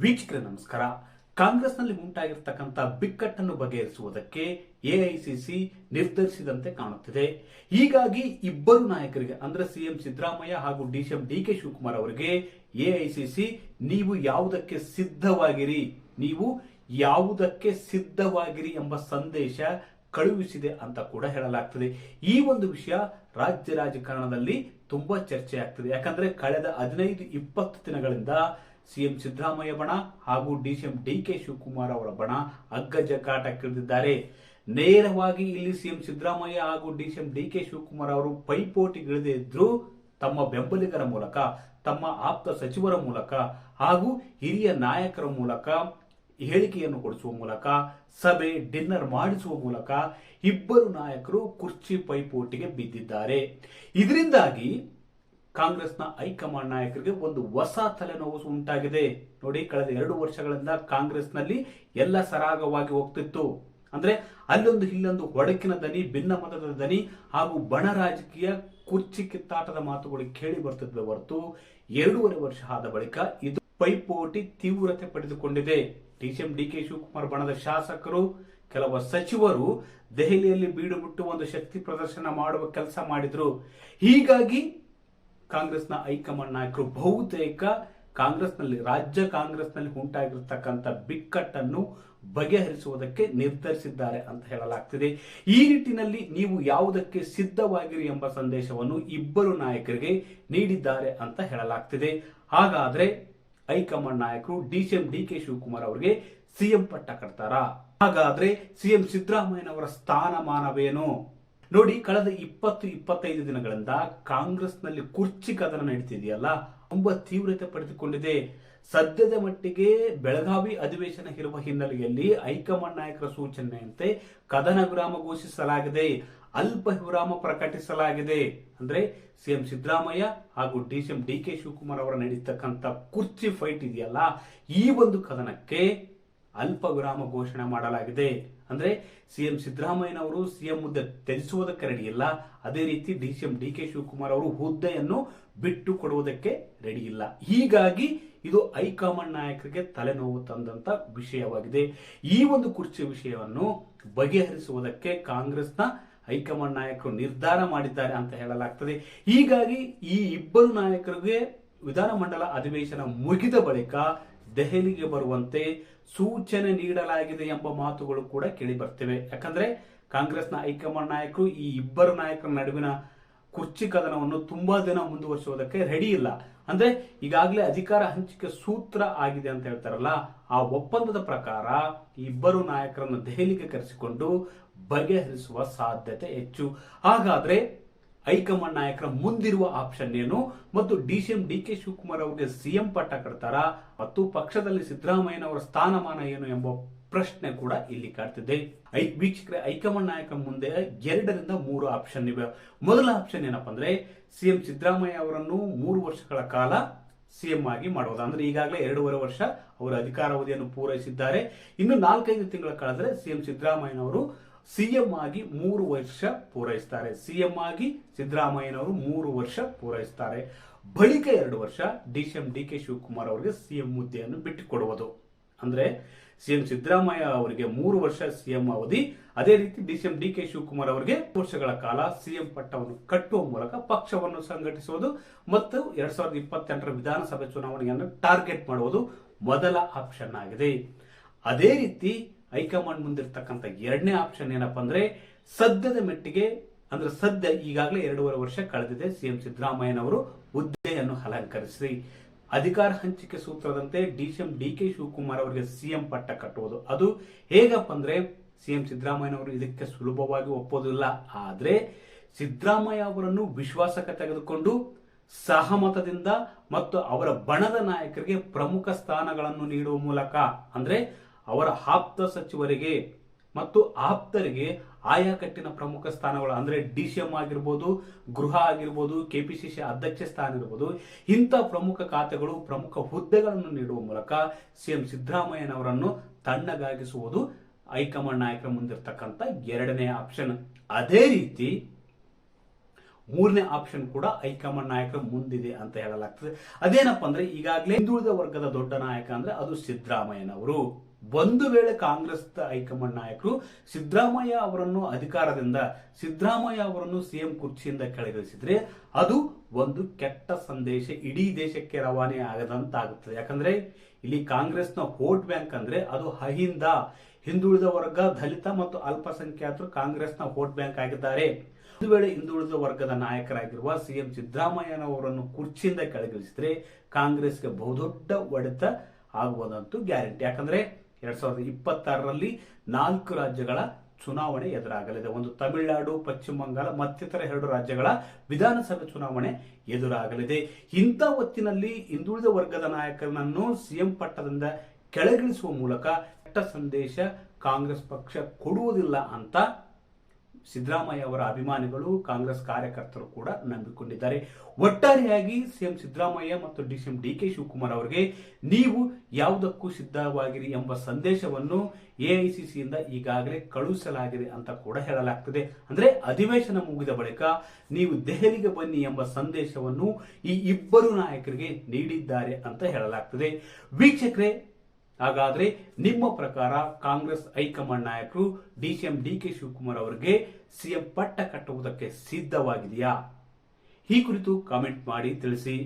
ವೀಕ್ಷಕರೇ ನಮಸ್ಕಾರ. ಕಾಂಗ್ರೆಸ್ನಲ್ಲಿ ಉಂಟಾಗಿರ್ತಕ್ಕಂಥ ಬಿಕ್ಕಟ್ಟನ್ನು ಬಗೆಹರಿಸುವುದಕ್ಕೆ ಎಐಸಿಸಿ ನಿರ್ಧರಿಸಿದಂತೆ ಕಾಣುತ್ತಿದೆ. ಹೀಗಾಗಿ ಇಬ್ಬರು ನಾಯಕರಿಗೆ ಅಂದ್ರೆ ಸಿಎಂ ಸಿದ್ದರಾಮಯ್ಯ ಹಾಗೂ ಡಿಸಿಎಂ ಡಿಕೆ ಶಿವಕುಮಾರ್ ಅವರಿಗೆ ಎಐಸಿಸಿ ನೀವು ಯಾವುದಕ್ಕೆ ಸಿದ್ಧವಾಗಿರಿ ಎಂಬ ಸಂದೇಶ ಕಳುಹಿಸಿದೆ ಅಂತ ಕೂಡ ಹೇಳಲಾಗ್ತದೆ. ಈ ಒಂದು ವಿಷಯ ರಾಜ್ಯ ರಾಜಕಾರಣದಲ್ಲಿ ತುಂಬಾ ಚರ್ಚೆ ಆಗ್ತದೆ. ಯಾಕಂದ್ರೆ ಕಳೆದ 15-20 ದಿನಗಳಿಂದ ಸಿಎಂ ಸಿದ್ದರಾಮಯ್ಯ ಬಣ ಹಾಗೂ ಡಿಸಿಎಂ ಡಿಕೆ ಶಿವಕುಮಾರ್ ಅವರ ಬಣ ಅಗ್ಗಜಗ್ಗಾಟಕ್ಕಿಳಿದಿದ್ದಾರೆ. ನೇರವಾಗಿ ಇಲ್ಲಿ ಸಿಎಂ ಸಿದ್ದರಾಮಯ್ಯ ಹಾಗೂ ಡಿಸಿಎಂ ಡಿಕೆ ಶಿವಕುಮಾರ್ ಅವರು ಪೈಪೋಟಿಗಿಳಿದಿದ್ರು ತಮ್ಮ ಬೆಂಬಲಿಗರ ಮೂಲಕ, ತಮ್ಮ ಆಪ್ತ ಸಚಿವರ ಮೂಲಕ ಹಾಗೂ ಹಿರಿಯ ನಾಯಕರ ಮೂಲಕ ಹೇಳಿಕೆಯನ್ನು ಕೊಡಿಸುವ ಮೂಲಕ, ಸಭೆ ಡಿನ್ನರ್ ಮಾಡಿಸುವ ಮೂಲಕ ಇಬ್ಬರು ನಾಯಕರು ಕುರ್ಚಿ ಪೈಪೋಟಿಗೆ ಬಿದ್ದಿದ್ದಾರೆ. ಇದರಿಂದಾಗಿ ಕಾಂಗ್ರೆಸ್ನ ಹೈಕಮಾಂಡ್ ನಾಯಕರಿಗೆ ಒಂದು ಹೊಸ ತಲೆನೋವು ಉಂಟಾಗಿದೆ. ನೋಡಿ, ಕಳೆದ 2 ವರ್ಷಗಳಿಂದ ಕಾಂಗ್ರೆಸ್ನಲ್ಲಿ ಎಲ್ಲ ಸರಾಗವಾಗಿ ಹೋಗ್ತಿತ್ತು. ಅಂದ್ರೆ ಅಲ್ಲೊಂದು ಇಲ್ಲೊಂದು ಒಡಕಿನ ದನಿ, ಭಿನ್ನಮತದ ದನಿ ಹಾಗೂ ಬಣ ರಾಜಕೀಯ ಕುರ್ಚಿ ಕಿತ್ತಾಟದ ಮಾತುಗಳು ಕೇಳಿ ಬರ್ತಿದ್ವೆ ಹೊರತು 2.5 ವರ್ಷ ಆದ ಬಳಿಕ ಇದು ಪೈಪೋಟಿ ತೀವ್ರತೆ ಪಡೆದುಕೊಂಡಿದೆ. ಡಿಸಿಎಂ ಡಿಕೆ ಶಿವಕುಮಾರ್ ಬಣದ ಶಾಸಕರು, ಕೆಲವು ಸಚಿವರು ದೆಹಲಿಯಲ್ಲಿ ಬೀಡು ಬಿಟ್ಟು ಒಂದು ಶಕ್ತಿ ಪ್ರದರ್ಶನ ಮಾಡುವ ಕೆಲಸ ಮಾಡಿದ್ರು. ಹೀಗಾಗಿ ಕಾಂಗ್ರೆಸ್ನ ಹೈಕಮಾಂಡ್ ನಾಯಕರು ಬಹುತೇಕ ರಾಜ್ಯ ಕಾಂಗ್ರೆಸ್ನಲ್ಲಿ ಉಂಟಾಗಿರ್ತಕ್ಕಂಥ ಬಿಕ್ಕಟ್ಟನ್ನು ಬಗೆಹರಿಸುವುದಕ್ಕೆ ನಿರ್ಧರಿಸಿದ್ದಾರೆ ಅಂತ ಹೇಳಲಾಗ್ತಿದೆ. ಈ ನಿಟ್ಟಿನಲ್ಲಿ ನೀವು ಯಾವುದಕ್ಕೆ ಸಿದ್ಧವಾಗಿರಿ ಎಂಬ ಸಂದೇಶವನ್ನು ಇಬ್ಬರು ನಾಯಕರಿಗೆ ನೀಡಿದ್ದಾರೆ ಅಂತ ಹೇಳಲಾಗ್ತಿದೆ. ಹಾಗಾದ್ರೆ ಹೈಕಮಾಂಡ್ ನಾಯಕರು ಡಿಸಿಎಂ ಡಿಕೆ ಶಿವಕುಮಾರ್ ಅವರಿಗೆ ಸಿಎಂ ಪಟ್ಟ ಕಟ್ತಾರಾ? ಹಾಗಾದ್ರೆ ಸಿಎಂ ಸಿದ್ದರಾಮಯ್ಯನವರ ಸ್ಥಾನಮಾನವೇನು? ನೋಡಿ, ಕಳೆದ 20-25 ದಿನಗಳಿಂದ ಕಾಂಗ್ರೆಸ್ನಲ್ಲಿ ಕುರ್ಚಿ ಕದನ ನಡೀತಿದೆಯಲ್ಲ, ತುಂಬಾ ತೀವ್ರತೆ ಪಡೆದುಕೊಂಡಿದೆ. ಸದ್ಯದ ಮಟ್ಟಿಗೆ ಬೆಳಗಾವಿ ಅಧಿವೇಶನ ಇರುವ ಹಿನ್ನೆಲೆಯಲ್ಲಿ ಹೈಕಮಾಂಡ್ ನಾಯಕರ ಸೂಚನೆಯಂತೆ ಕದನ ವಿರಾಮ ಘೋಷಿಸಲಾಗಿದೆ, ಅಲ್ಪ ವಿರಾಮ ಪ್ರಕಟಿಸಲಾಗಿದೆ. ಅಂದ್ರೆ ಸಿಎಂ ಸಿದ್ದರಾಮಯ್ಯ ಹಾಗೂ ಡಿಸಿಎಂ ಡಿಕೆ ಶಿವಕುಮಾರ್ ಅವರ ನಡೀತಕ್ಕಂಥ ಕುರ್ಚಿ ಫೈಟ್ ಇದೆಯಲ್ಲ, ಈ ಒಂದು ಕದನಕ್ಕೆ ಅಲ್ಪ ವಿರಾಮ ಘೋಷಣೆ ಮಾಡಲಾಗಿದೆ. ಅಂದ್ರೆ ಸಿಎಂ ಸಿದ್ದರಾಮಯ್ಯನವರು ಸಿಎಂ ಹುದ್ದೆ ತ್ಯಜಿಸುವುದಕ್ಕೆ ರೆಡಿ ಇಲ್ಲ, ಅದೇ ರೀತಿ ಡಿಸಿಎಂ ಡಿಕೆ ಶಿವಕುಮಾರ್ ಅವರು ಹುದ್ದೆಯನ್ನು ಬಿಟ್ಟು ಕೊಡುವುದಕ್ಕೆ ರೆಡಿ ಇಲ್ಲ. ಹೀಗಾಗಿ ಇದು ಹೈಕಮಾಂಡ್ ನಾಯಕರಿಗೆ ತಲೆನೋವು ತಂದಂತ ವಿಷಯವಾಗಿದೆ. ಈ ಒಂದು ಕುರ್ಚಿ ವಿಷಯವನ್ನು ಬಗೆಹರಿಸುವುದಕ್ಕೆ ಕಾಂಗ್ರೆಸ್ನ ಹೈಕಮಾಂಡ್ ನಾಯಕರು ನಿರ್ಧಾರ ಮಾಡಿದ್ದಾರೆ ಅಂತ ಹೇಳಲಾಗ್ತದೆ. ಹೀಗಾಗಿ ಈ ಇಬ್ಬರು ನಾಯಕರಿಗೆ ವಿಧಾನಮಂಡಲ ಅಧಿವೇಶನ ಮುಗಿದ ಬಳಿಕ ದೆಹಲಿಗೆ ಬರುವಂತೆ ಸೂಚನೆ ನೀಡಲಾಗಿದೆ ಎಂಬ ಮಾತುಗಳು ಕೂಡ ಕೇಳಿ ಬರ್ತಿವೆ. ಯಾಕಂದ್ರೆ ಕಾಂಗ್ರೆಸ್ನ ಹೈಕಮಾಂಡ್ ನಾಯಕರು ಈ ಇಬ್ಬರು ನಾಯಕರ ನಡುವಿನ ಕುರ್ಚಿ ಕದನವನ್ನು ತುಂಬಾ ದಿನ ಮುಂದುವರಿಸುವುದಕ್ಕೆ ರೆಡಿ ಇಲ್ಲ. ಅಂದ್ರೆ ಈಗಾಗಲೇ ಅಧಿಕಾರ ಹಂಚಿಕೆ ಸೂತ್ರ ಆಗಿದೆ ಅಂತ ಹೇಳ್ತಾರಲ್ಲ, ಆ ಒಪ್ಪಂದದ ಪ್ರಕಾರ ಇಬ್ಬರು ನಾಯಕರನ್ನು ದೆಹಲಿಗೆ ಕರೆಸಿಕೊಂಡು ಬಗೆಹರಿಸುವ ಸಾಧ್ಯತೆ ಹೆಚ್ಚು. ಹಾಗಾದ್ರೆ ಹೈಕಮಾಂಡ್ ನಾಯಕರ ಮುಂದಿರುವ ಆಪ್ಷನ್ ಏನು ಮತ್ತು ಡಿಸಿಎಂ ಡಿಕೆ ಶಿವಕುಮಾರ್ ಅವರಿಗೆ ಸಿಎಂ ಪಟ್ಟ ಕಟ್ತಾರ ಮತ್ತು ಪಕ್ಷದಲ್ಲಿ ಸಿದ್ದರಾಮಯ್ಯನವರ ಸ್ಥಾನಮಾನ ಏನು ಎಂಬ ಪ್ರಶ್ನೆ ಕೂಡ ಇಲ್ಲಿ ಕಾಡ್ತಿದೆ. ವೀಕ್ಷಕರೇ, ಹೈಕಮಾಂಡ್ ನಾಯಕರ ಮುಂದೆ 2-3 ಆಪ್ಷನ್ ಇವೆ. ಮೊದಲ ಆಪ್ಷನ್ ಏನಪ್ಪಾ ಅಂದ್ರೆ ಸಿಎಂ ಸಿದ್ದರಾಮಯ್ಯ ಅವರನ್ನು 3 ವರ್ಷಗಳ ಕಾಲ ಸಿಎಂ ಆಗಿ ಮಾಡೋದು. ಅಂದ್ರೆ ಈಗಾಗಲೇ 2.5 ವರ್ಷ ಅವರ ಅಧಿಕಾರಾವಧಿಯನ್ನು ಪೂರೈಸಿದ್ದಾರೆ. ಇನ್ನು 4-5 ತಿಂಗಳ ಕಳೆದರೆ ಸಿಎಂ ಸಿದ್ದರಾಮಯ್ಯನವರು ಸಿಎಂ ಆಗಿ 3 ವರ್ಷ ಪೂರೈಸ್ತಾರೆ. ಸಿಎಂ ಆಗಿ ಸಿದ್ದರಾಮಯ್ಯನವರು 3 ವರ್ಷ ಪೂರೈಸ್ತಾರೆ. ಬಳಿಕ 2 ವರ್ಷ ಡಿಸಿಎಂ ಡಿಕೆ ಶಿವಕುಮಾರ್ ಅವರಿಗೆ ಸಿಎಂ ಹುದ್ದೆಯನ್ನು ಬಿಟ್ಟುಕೊಡುವುದು. ಅಂದ್ರೆ ಸಿಎಂ ಸಿದ್ದರಾಮಯ್ಯ ಅವರಿಗೆ 3 ವರ್ಷ ಸಿಎಂ ಅವಧಿ, ಅದೇ ರೀತಿ ಡಿಸಿಎಂ ಡಿಕೆ ಶಿವಕುಮಾರ್ ಅವರಿಗೆ ವರ್ಷಗಳ ಕಾಲ ಸಿಎಂ ಪಟ್ಟವನ್ನು ಕಟ್ಟುವ ಮೂಲಕ ಪಕ್ಷವನ್ನು ಸಂಘಟಿಸುವುದು ಮತ್ತು 2028ರ ವಿಧಾನಸಭೆ ಚುನಾವಣೆಯನ್ನು ಟಾರ್ಗೆಟ್ ಮಾಡುವುದು ಮೊದಲ ಆಪ್ಷನ್ ಆಗಿದೆ. ಅದೇ ರೀತಿ ಹೈಕಮಾಂಡ್ ಮುಂದಿರ್ತಕ್ಕಂಥ 2ನೇ ಆಪ್ಷನ್ ಏನಪ್ಪಾ ಅಂದ್ರೆ ಸದ್ಯದ ಮೆಟ್ಟಿಗೆ, ಅಂದ್ರೆ ಸದ್ಯ ಈಗಾಗಲೇ 2.5 ವರ್ಷ ಕಳೆದಿದೆ, ಸಿಎಂ ಸಿದ್ದರಾಮಯ್ಯನವರು ಹುದ್ದೆಯನ್ನು ಅಲಂಕರಿಸಿ ಅಧಿಕಾರ ಹಂಚಿಕೆ ಸೂತ್ರದಂತೆ ಡಿಸಿಎಂ ಡಿಕೆ ಶಿವಕುಮಾರ್ ಅವರಿಗೆ ಸಿಎಂ ಪಟ್ಟ ಕಟ್ಟುವುದು. ಅದು ಹೇಗಪ್ಪ ಅಂದ್ರೆ ಸಿಎಂ ಸಿದ್ದರಾಮಯ್ಯನವರು ಇದಕ್ಕೆ ಸುಲಭವಾಗಿ ಒಪ್ಪೋದಿಲ್ಲ. ಆದ್ರೆ ಸಿದ್ದರಾಮಯ್ಯ ಅವರನ್ನು ವಿಶ್ವಾಸಕ್ಕೆ ತೆಗೆದುಕೊಂಡು ಸಹಮತದಿಂದ ಮತ್ತು ಅವರ ಬಣದ ನಾಯಕರಿಗೆ ಪ್ರಮುಖ ಸ್ಥಾನಗಳನ್ನು ನೀಡುವ ಮೂಲಕ, ಅಂದ್ರೆ ಅವರ ಆಪ್ತ ಸಚಿವರಿಗೆ ಮತ್ತು ಆಪ್ತರಿಗೆ ಆಯಾ ಕಟ್ಟಿನ ಪ್ರಮುಖ ಸ್ಥಾನಗಳು, ಅಂದ್ರೆ ಡಿಸಿಎಂ ಆಗಿರ್ಬೋದು, ಗೃಹ ಆಗಿರ್ಬೋದು, ಕೆಪಿಸಿಸಿ ಅಧ್ಯಕ್ಷ ಸ್ಥಾನ ಇರ್ಬೋದು, ಇಂಥ ಪ್ರಮುಖ ಖಾತೆಗಳು, ಪ್ರಮುಖ ಹುದ್ದೆಗಳನ್ನು ನೀಡುವ ಮೂಲಕ ಸಿಎಂ ಸಿದ್ದರಾಮಯ್ಯನವರನ್ನು ತಣ್ಣಗಾಗಿಸುವುದು ಹೈಕಮಾಂಡ್ ನಾಯಕರ ಮುಂದಿರ್ತಕ್ಕಂಥ 2ನೇ ಆಪ್ಷನ್. ಅದೇ ರೀತಿ ಮೂರನೇ ಆಪ್ಷನ್ ಕೂಡ ಹೈಕಮಾಂಡ್ ನಾಯಕರ ಮುಂದಿದೆ ಅಂತ ಹೇಳಲಾಗ್ತದೆ. ಅದೇನಪ್ಪ ಅಂದ್ರೆ ಈಗಾಗಲೇ ಹಿಂದುಳಿದ ವರ್ಗದ ದೊಡ್ಡ ನಾಯಕ ಅಂದ್ರೆ ಅದು ಸಿದ್ದರಾಮಯ್ಯನವರು. ಒಂದು ವೇಳೆ ಕಾಂಗ್ರೆಸ್ ಹೈಕಮಾಂಡ್ ನಾಯಕರು ಸಿದ್ದರಾಮಯ್ಯ ಅವರನ್ನು ಅಧಿಕಾರದಿಂದ, ಸಿದ್ದರಾಮಯ್ಯ ಅವರನ್ನು ಸಿಎಂ ಕುರ್ಚಿಯಿಂದ ಕೆಳಗಿಳಿಸಿದ್ರೆ ಅದು ಒಂದು ಕೆಟ್ಟ ಸಂದೇಶ ಇಡೀ ದೇಶಕ್ಕೆ ರವಾನೆ ಆಗದಂತಾಗುತ್ತದೆ. ಯಾಕಂದ್ರೆ ಇಲ್ಲಿ ಕಾಂಗ್ರೆಸ್ನ ವೋಟ್ ಬ್ಯಾಂಕ್ ಅಂದ್ರೆ ಅದು ಅಹಿಂದ, ಹಿಂದುಳಿದ ವರ್ಗ, ದಲಿತ ಮತ್ತು ಅಲ್ಪಸಂಖ್ಯಾತರು ಕಾಂಗ್ರೆಸ್ನ ವೋಟ್ ಬ್ಯಾಂಕ್ ಆಗಿದ್ದಾರೆ. ಒಂದು ವೇಳೆ ಹಿಂದುಳಿದ ವರ್ಗದ ನಾಯಕರಾಗಿರುವ ಸಿಎಂ ಸಿದ್ದರಾಮಯ್ಯನವರನ್ನು ಕುರ್ಚಿಯಿಂದ ಕೆಳಗಿಳಿಸಿದ್ರೆ ಕಾಂಗ್ರೆಸ್ಗೆ ಬಹುದೊಡ್ಡ ಹೊಡೆತ ಆಗುವುದಂತೂ ಗ್ಯಾರಂಟಿ. ಯಾಕಂದ್ರೆ 2026ರಲ್ಲಿ 4 ರಾಜ್ಯಗಳ ಚುನಾವಣೆ ಎದುರಾಗಲಿದೆ. ಒಂದು ತಮಿಳುನಾಡು, ಪಶ್ಚಿಮ ಬಂಗಾಳ ಮತ್ತಿತರ 2 ರಾಜ್ಯಗಳ ವಿಧಾನಸಭೆ ಚುನಾವಣೆ ಎದುರಾಗಲಿದೆ. ಇಂಥ ಹೊತ್ತಿನಲ್ಲಿ ಹಿಂದುಳಿದ ವರ್ಗದ ನಾಯಕರನ್ನು ಸಿಎಂ ಪಟ್ಟದಿಂದ ಕೆಳಗಿಳಿಸುವ ಮೂಲಕ ಕೆಟ್ಟ ಸಂದೇಶ ಕಾಂಗ್ರೆಸ್ ಪಕ್ಷ ಕೊಡುವುದಿಲ್ಲ ಅಂತ ಸಿದ್ದರಾಮಯ್ಯ ಅವರ ಅಭಿಮಾನಿಗಳು, ಕಾಂಗ್ರೆಸ್ ಕಾರ್ಯಕರ್ತರು ಕೂಡ ನಂಬಿಕೊಂಡಿದ್ದಾರೆ. ಒಟ್ಟಾರೆಯಾಗಿ ಸಿಎಂ ಸಿದ್ದರಾಮಯ್ಯ ಮತ್ತು ಸಿಎಂ ಡಿ.ಕೆ. ಶಿವಕುಮಾರ್ ಅವರಿಗೆ ನೀವು ಯಾವುದಕ್ಕೂ ಸಿದ್ಧವಾಗಿರಿ ಎಂಬ ಸಂದೇಶವನ್ನು ಎಐಸಿಸಿಯಿಂದ ಈಗಾಗಲೇ ಕಳುಹಿಸಲಾಗಿದೆ ಅಂತ ಕೂಡ ಹೇಳಲಾಗ್ತದೆ. ಅಂದ್ರೆ ಅಧಿವೇಶನ ಮುಗಿದ ಬಳಿಕ ನೀವು ದೆಹಲಿಗೆ ಬನ್ನಿ ಎಂಬ ಸಂದೇಶವನ್ನು ಈ ಇಬ್ಬರು ನಾಯಕರಿಗೆ ನೀಡಿದ್ದಾರೆ ಅಂತ ಹೇಳಲಾಗ್ತದೆ. ವೀಕ್ಷಕರೇ, ಹಾಗಾದ್ರೆ ನಿಮ್ಮ ಪ್ರಕಾರ ಕಾಂಗ್ರೆಸ್ ಹೈಕಮಾಂಡ್ ನಾಯಕರು ಸಿಎಂ ಡಿ.ಕೆ. ಶಿವಕುಮಾರ್ ಅವರಿಗೆ ಸಿಎಂ ಪಟ್ಟ ಕಟ್ಟುವುದಕ್ಕೆ ಸಿದ್ಧವಾಗಿದೆಯಾ? ಈ ಕುರಿತು ಕಾಮೆಂಟ್ ಮಾಡಿ ತಿಳಿಸಿ.